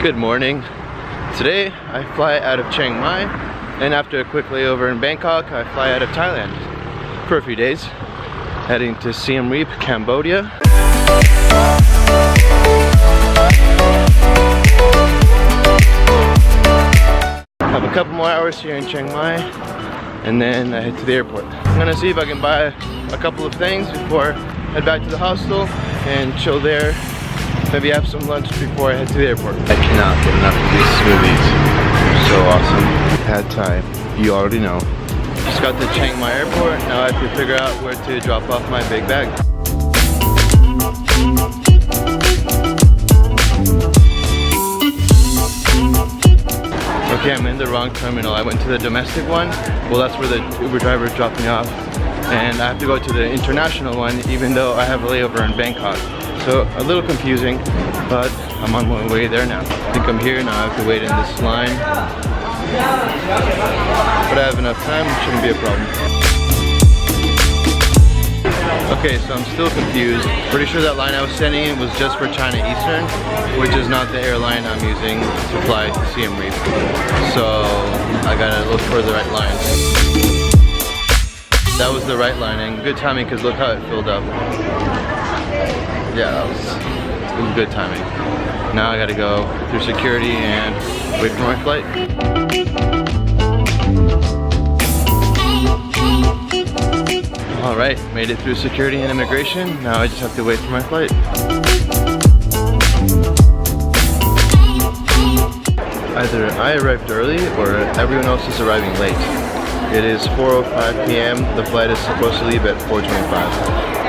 Good morning. Today I fly out of Chiang Mai, and after a quick layover in Bangkok, I fly out of Thailand for a few days, heading to Siem Reap, Cambodia. Have a couple more hours here in Chiang Mai, and then I head to the airport. I'm gonna see if I can buy a couple of things before I head back to the hostel and chill there. Maybe have some lunch before I head to the airport. I cannot get enough of these smoothies. They're so awesome. Pad Thai, you already know. Just got to Chiang Mai airport. Now I have to figure out where to drop off my big bag. Okay, I'm in the wrong terminal. I went to the domestic one. Well, that's where the Uber driver is dropping me off. And I have to go to the international one, even though I have a layover in Bangkok. So a little confusing, but I'm on my way there now. I think I'm here now. I have to wait in this line, but I have enough time. It shouldn't be a problem. Okay, so I'm still confused. Pretty sure that line I was sending in was just for China Eastern, which is not the airline I'm using to fly to Siem Reap. So I gotta look for the right line. That was the right line, and good timing because look how it filled up. Yeah, it was good timing. Now I gotta go through security and wait for my flight. Alright, made it through security and immigration. Now I just have to wait for my flight. Either I arrived early or everyone else is arriving late. It is 4:05 p.m. The flight is supposed to leave at 4:25.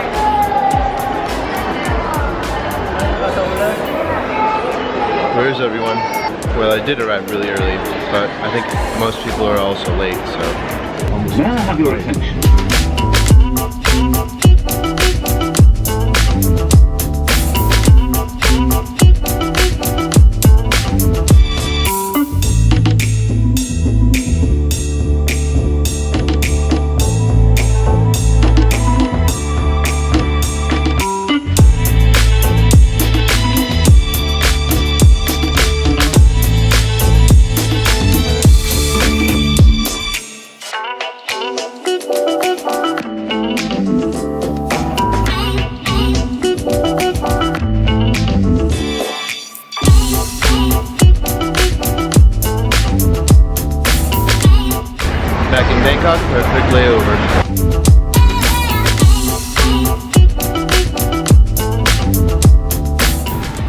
Where is everyone? Well, I did arrive really early, but I think most people are also late, so... May I have your attention? Back in Bangkok for a quick layover.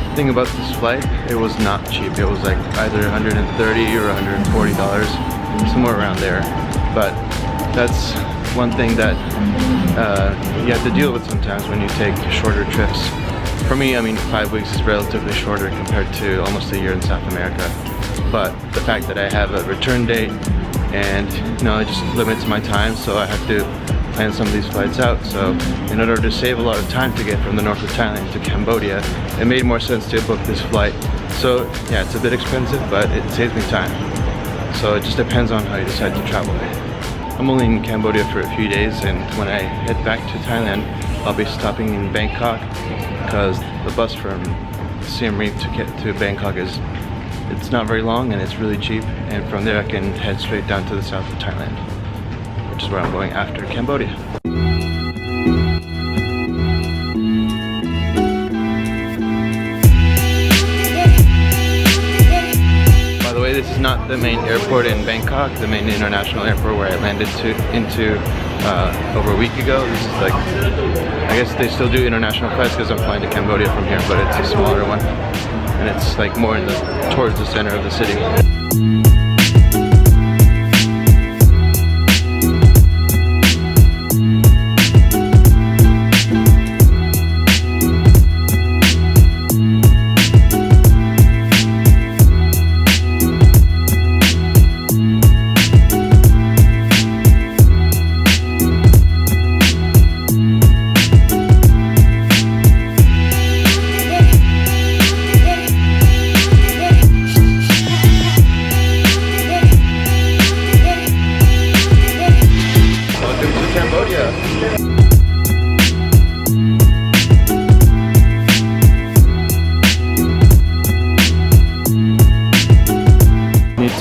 The thing about this flight, it was not cheap. It was like either $130 or $140, somewhere around there. But that's one thing that you have to deal with sometimes when you take shorter trips. For me, I mean, 5 weeks is relatively shorter compared to almost a year in South America. But the fact that I have a return date, and it just limits my time, so I have to plan some of these flights out. So in order to save a lot of time to get from the north of Thailand to Cambodia, it made more sense to book this flight. So yeah, it's a bit expensive, but it saves me time. So it just depends on how you decide to travel. I'm only in Cambodia for a few days, and when I head back to Thailand, I'll be stopping in Bangkok because the bus from Siem Reap to get to Bangkok it's not very long and it's really cheap, and from there I can head straight down to the south of Thailand, which is where I'm going after Cambodia. By the way, this is not the main airport in Bangkok, the main international airport where I landed into over a week ago. This is like, I guess they still do international flights because I'm flying to Cambodia from here, but it's a smaller one. And it's like more towards the center of the city.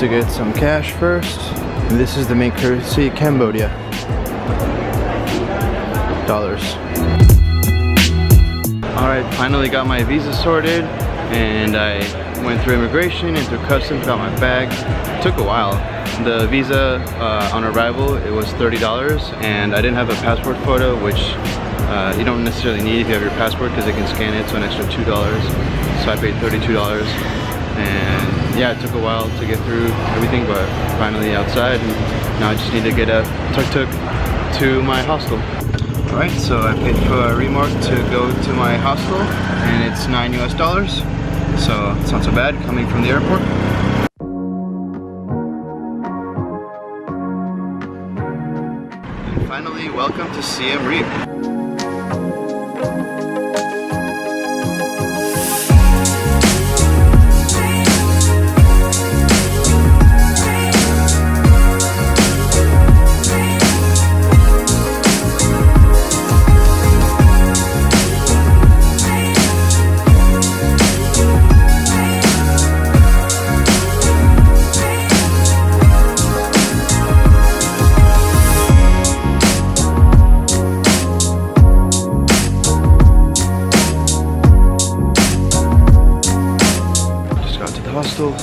to get some cash first. And this is the main currency, Cambodia. Dollars. Alright, finally got my visa sorted, and I went through immigration and through customs, got my bag. It took a while. The visa on arrival, it was $30, and I didn't have a passport photo, which you don't necessarily need if you have your passport because they can scan it, so an extra $2. So I paid $32, and yeah, it took a while to get through everything, but finally outside, and now I just need to get a tuk-tuk to my hostel. Alright, so I paid for a remork to go to my hostel, and it's $9 US, so it's not so bad coming from the airport. And finally, welcome to Siem Reap. Hostel.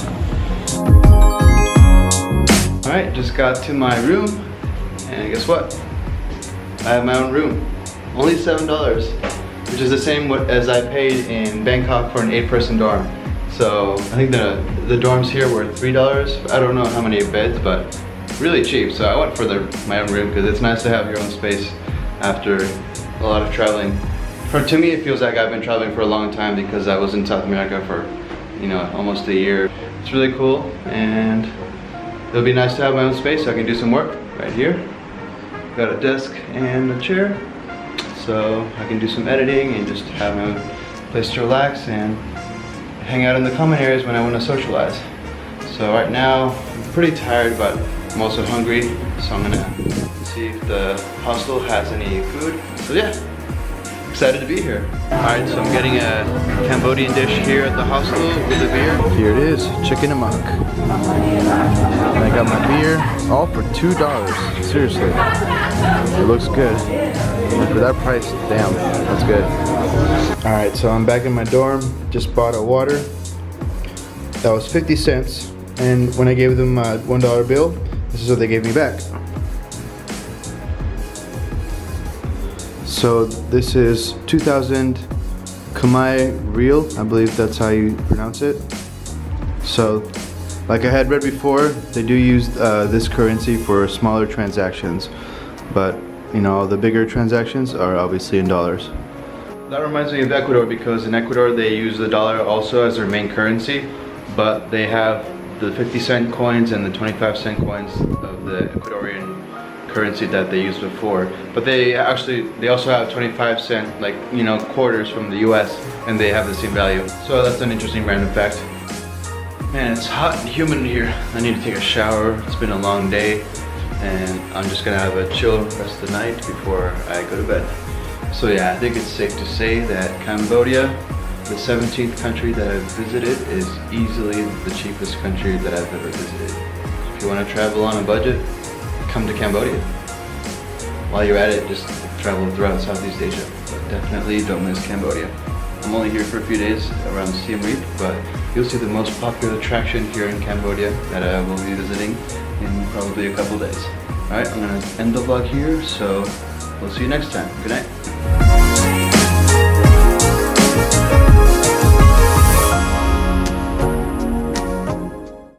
Alright, just got to my room, and guess what? I have my own room. Only $7, which is the same as I paid in Bangkok for an 8-person dorm. So I think the dorms here were $3. I don't know how many beds, but really cheap. So I went for my own room because it's nice to have your own space after a lot of traveling. To me, it feels like I've been traveling for a long time because I was in South America for, you know, almost a year. It's really cool, and it'll be nice to have my own space so I can do some work right here. Got a desk and a chair, so I can do some editing and just have my own place to relax and hang out in the common areas when I want to socialize. So right now, I'm pretty tired, but I'm also hungry, so I'm gonna see if the hostel has any food. So yeah, excited to be here. Alright, so I'm getting a Cambodian dish here at the hostel with a beer. Here it is, chicken amok. And I got my beer, all for $2. Seriously, it looks good. And for that price, damn, that's good. Alright, so I'm back in my dorm, just bought a water. That was 50 cents, and when I gave them a $1 bill, this is what they gave me back. So this is 2,000 Khmer Real, I believe that's how you pronounce it. So, like I had read before, they do use this currency for smaller transactions, but you know, the bigger transactions are obviously in dollars. That reminds me of Ecuador, because in Ecuador they use the dollar also as their main currency, but they have the 50-cent coins and the 25-cent coins of the Ecuadorian currency that they used before. But they also have 25-cent, like, you know, quarters from the US, and they have the same value. So that's an interesting random fact. Man, it's hot and humid in here. I need to take a shower. It's been a long day, and I'm just gonna have a chill rest of the night before I go to bed. So yeah, I think it's safe to say that Cambodia, the 17th country that I've visited, is easily the cheapest country that I've ever visited. If you want to travel on a budget, come to Cambodia. While you're at it, just travel throughout Southeast Asia, but definitely don't miss Cambodia. I'm only here for a few days around Siem Reap, but you'll see the most popular attraction here in Cambodia that I will be visiting in probably a couple days. Alright, I'm gonna end the vlog here, so we'll see you next time. Good night.